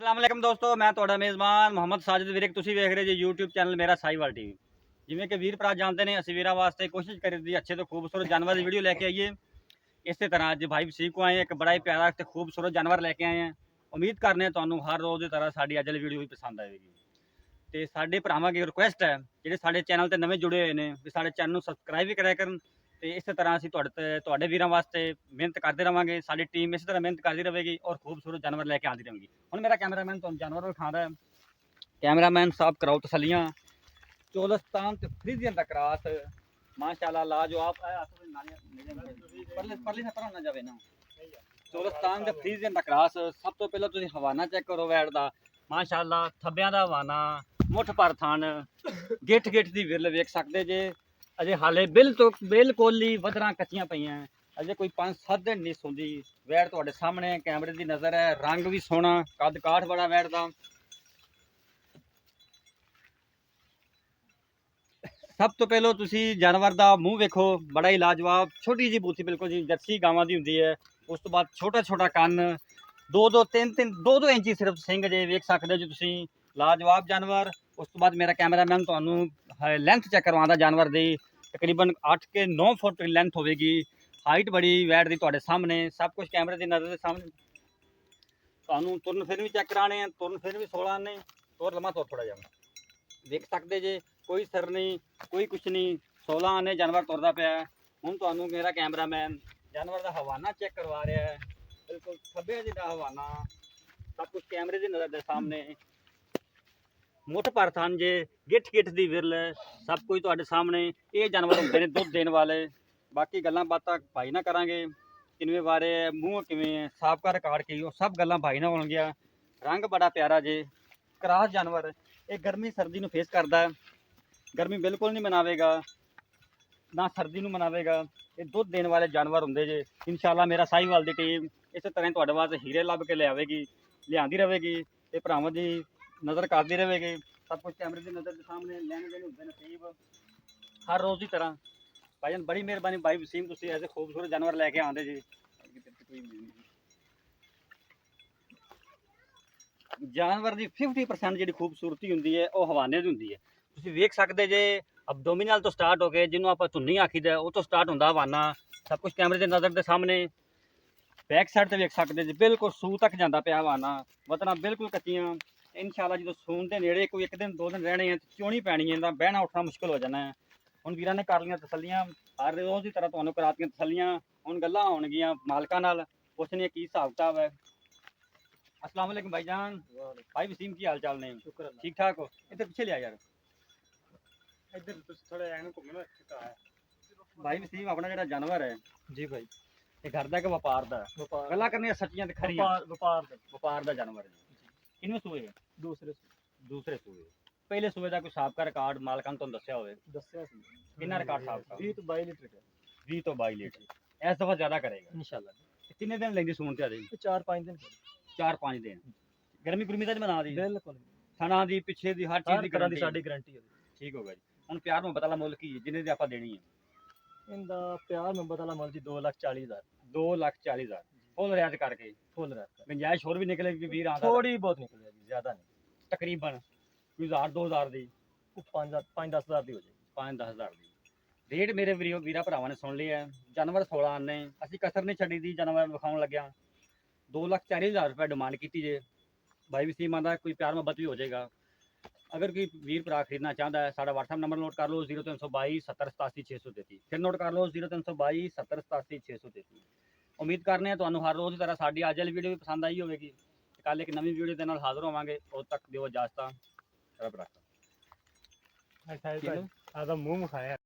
अस्सलाम वालेकुम दोस्तों, मैं ਤੁਹਾਡਾ ਮੇਜ਼ਬਾਨ ਮੁਹੰਮਦ ਸਾजिद ਵੀਰੇ ਤੁਸੀਂ ਵੇਖ ਰਹੇ ਜੀ YouTube ਚੈਨਲ ਮੇਰਾ ਸਾਈਵਾਲ ਟੀਵੀ। ਜਿਵੇਂ ਕਿ ਵੀਰ ਭਰਾ ਜਾਣਦੇ ਨੇ ਅਸੀਂ ਵੀਰਾਂ ਵਾਸਤੇ ਕੋਸ਼ਿਸ਼ ਕਰੀਦੀ ਅੱਛੇ ਤੋਂ ਖੂਬਸੂਰਤ ਜਾਨਵਰ ਦੀ ਵੀਡੀਓ ਲੈ ਕੇ ਆਈਏ। ਇਸੇ ਤਰ੍ਹਾਂ ਅੱਜ ਭਾਈ ਵਸੀਕ ਕੋ ਆਏ ਇੱਕ ਬੜਾ ਹੀ ਪਿਆਰਾ ਤੇ ਖੂਬਸੂਰਤ ਜਾਨਵਰ ਲੈ ਕੇ ਆਏ हैं। ਉਮੀਦ ਕਰਨੇ ਤੁਹਾਨੂੰ ਹਰ ਰੋਜ਼ ਦੀ ਤਰ੍ਹਾਂ ਸਾਡੀ ਅੱਜ ਵਾਲੀ ਵੀਡੀਓ ਵੀ ਪਸੰਦ ਆਵੇਗੀ। ਤੇ ਸਾਡੇ ਭਰਾਵਾਂ ਦੀ ਰਿਕੁਐਸਟ ਹੈ ਜਿਹੜੇ ਸਾਡੇ ਚੈਨਲ ਤੇ ਨਵੇਂ ਜੁੜੇ ਹੋਏ ਨੇ ਵੀ ਸਾਡੇ ਚੈਨਲ ਨੂੰ ਸਬਸਕ੍ਰਾਈਬ ਵੀ ਕਰਿਆ ਕਰਨ ਤੇ ਇਸੇ ਤਰ੍ਹਾਂ ਅਸੀਂ ਤੁਹਾਡੇ ਵੀਰਾਂ ਵਾਸਤੇ ਮਿਹਨਤ ਕਰਦੇ ਰਵਾਂਗੇ। ਸਾਡੀ ਟੀਮ ਇਸੇ ਤਰ੍ਹਾਂ ਮਿਹਨਤ ਕਰਦੀ ਰਹੇਗੀ ਔਰ ਖੂਬਸੂਰਤ ਜਾਨਵਰ ਲੈ ਕੇ ਆਉਂਦੀ ਰਹੇਗੀ। ਹੁਣ ਮੇਰਾ ਕੈਮਰਾਮੈਨ ਤੁਹਾਨੂੰ ਜਾਨਵਰ ਵਿਖਾਉਂਦਾ ਹੈ। कैमरामैन साहब कराओ तसलियाँ। चोलस्तान ते फ्रीजियन का क्रॉस माशाल्लाह लाजवाब है। परली ना जावे ना चोलस्तान ते फ्रीजियन का क्रॉस। सब तो पहले तुसीं हवाना चेक करो वैट दा माशाल्लाह थब्बियां दा हवाना मुठ पर थन गिठ दी विरल वेख सकदे जे। अजे हाले बिल्कुल ही वधरां कच्चियां पईयां अजे कोई 5-7 दिन नहीं सुंदी। वैट तुहाडे सामने कैमरे दी नज़र है। रंग भी सोहना कद काठ बड़ा वैट दा। सब तो पहलो तुसी जानवर का मूँह वेखो बड़ा ही लाजवाब छोटी जी बूथी बिल्कुल जी जर्सी गावां दी हुंदी है। उस तो बाद छोटा छोटा कन दो इंची सिर्फ सिंग जे वेख सकते जो तुसी लाजवाब जानवर। उस तो बाद मेरा कैमरामैन तुहानू लेंथ चेक करवांदा जानवर दी तकरीबन 8 के 9 फुट लेंथ होगी। हाइट बड़ी वैट दी तुहाडे सामने सब कुछ कैमरे की नज़र के सामने। तुहानू तुरन फिर भी चेक कराने तुरन फिर भी 16 आने और लम्मा तौर थोड़ा जा देख सकते जे कोई सर नहीं कोई कुछ नहीं 16 आने जानवर तुरदा पाया। हुण तुहानू मेरा कैमरामैन जानवर का हवाना चेक करवा रहा है बिल्कुल खब्बे जिहा हवाना सब कुछ कैमरे की नज़र के सामने। मुठ पर थन जे गिठ दी विरल सब कुछ तुहाडे सामने। ये जानवर होंदे ने दुध देने वाले। बाकी गल्लां बातां भाई ना करांगे किनवे बारे मूँह किवें साबका रिकॉर्ड की सब गल्लां भाई ना होणगियां। रंग बड़ा प्यारा जे क्रॉस जानवर ये गर्मी सर्दी नूं फेस करता है। गर्मी बिल्कुल नहीं मनावेगा ना सर्दी नूं मनावेगा। ये दुध देने वाले जानवर होंगे जे। इंशाअल्लाह मेरा साहिवाल की टीम इस तरह तुहाडे वास्ते हीरे लभ के लियावेगी लियांदी रहेगी ते भरावां दी नज़र करती रहेगी। सब कुछ कैमरे की नज़र के सामने लैने देने होंदे नसीब हर रोज़ की तरह। भाईजान बड़ी मेहरबानी भाई वसीम तुसीं ऐसे खूबसूरत जानवर लैके आंदे जी। जानवर की 50% जी खूबसूरती होंगी है वह हवाने की होंगी है। तुसीं वेख सकते जे अबडोमिनल तो स्टार्ट हो गए जिन्होंने आप धुन्नी आखीदा वो तो स्टार्ट होंदा हवाना सब कुछ कैमरे की नज़र के सामने। बैक साइड से वेख सकते जी बिल्कुल सूह तक जाता पाया हवाना वतना बिल्कुल कच्चियां। इंशाअल्लाह जो सून के नेड़े कोई 1 दिन 2 दिन रहने हैं चोनी पैनी है बहना उठना मुश्किल हो जाना है। हुण वीरां ने कर लियां तसल्लियां हर रोज़ की तरह तुहानूं करातियां तसल्लियां। हुण गल्लां होणगियां मालकां नाल पुछने की हिसाब किताब है। अस्सलाम वालेकुम भाईजान भाई वसीम की हाल चाल ने शुक्र ठीक ठाक हो। इधर पीछे लिया यार इधर थोड़ा घूमना भाई वसीम अपना जो जानवर है जी भाई ये घर का व्यापार का गल्लां करनियां सच्चियां ते खरियां व्यापार का जानवर है। किन्ने सूए दूसरे सूए पहले सूए का कोई साबका रिकॉर्ड मालकां तुहानूं दस्सिया होवे किन्ना रिकॉर्ड साबका 20 तो 22 लीटर 20 तो 22 लीटर इस दफा ज्यादा करेगा इंशाअल्लाह। किन्ने दिन लेंदी सून ते 4-5 दिन 4-5 दिन गर्मी गुरमी का मना दी बिल्कुल थना दी पिछे दी हर चीज की गारंटी ठीक होगा जी। हम प्यार मुहब्बत वाला मुल्क ही जिन्हें दी आपां देनी है इनका प्यार मुहब्बत वाला मुल्क जी 2,40,000 फुल रियायत करके फुल रियायत गुंजाइश होर भी निकले वीर आंदा थोड़ी बहुत निकले जी ज्यादा नहीं तकरीबन कोई 1,000-2,000 दी 5-10 हज़ार दी हो जाएगी 5-10 हज़ार दी रेट मेरे वीरा भरावां ने सुन लिया है। जानवर 16 आने असीं कसर नहीं छड्डी दी जानवर विखाउण लग्या 2,40,000 रुपये डिमांड की जे। भाई वसीम आंदा कोई प्यार मुहब्बत भी हो जाएगा। अगर कोई वीर भरा खरीदना चाहता है साढ़ा व्हाट्सएप नंबर नोट कर लो 0322 70 87 633 फिर नोट कर लो 0322 70 87 633। उम्मीद करने तो हर रोज़ तरह साड़ी अज वाली वीडियो भी पसंद आई होगी। कल एक नवी वीडियो के नाल हाजिर होवांगे उद तक दिओ इजाजत रब रखा।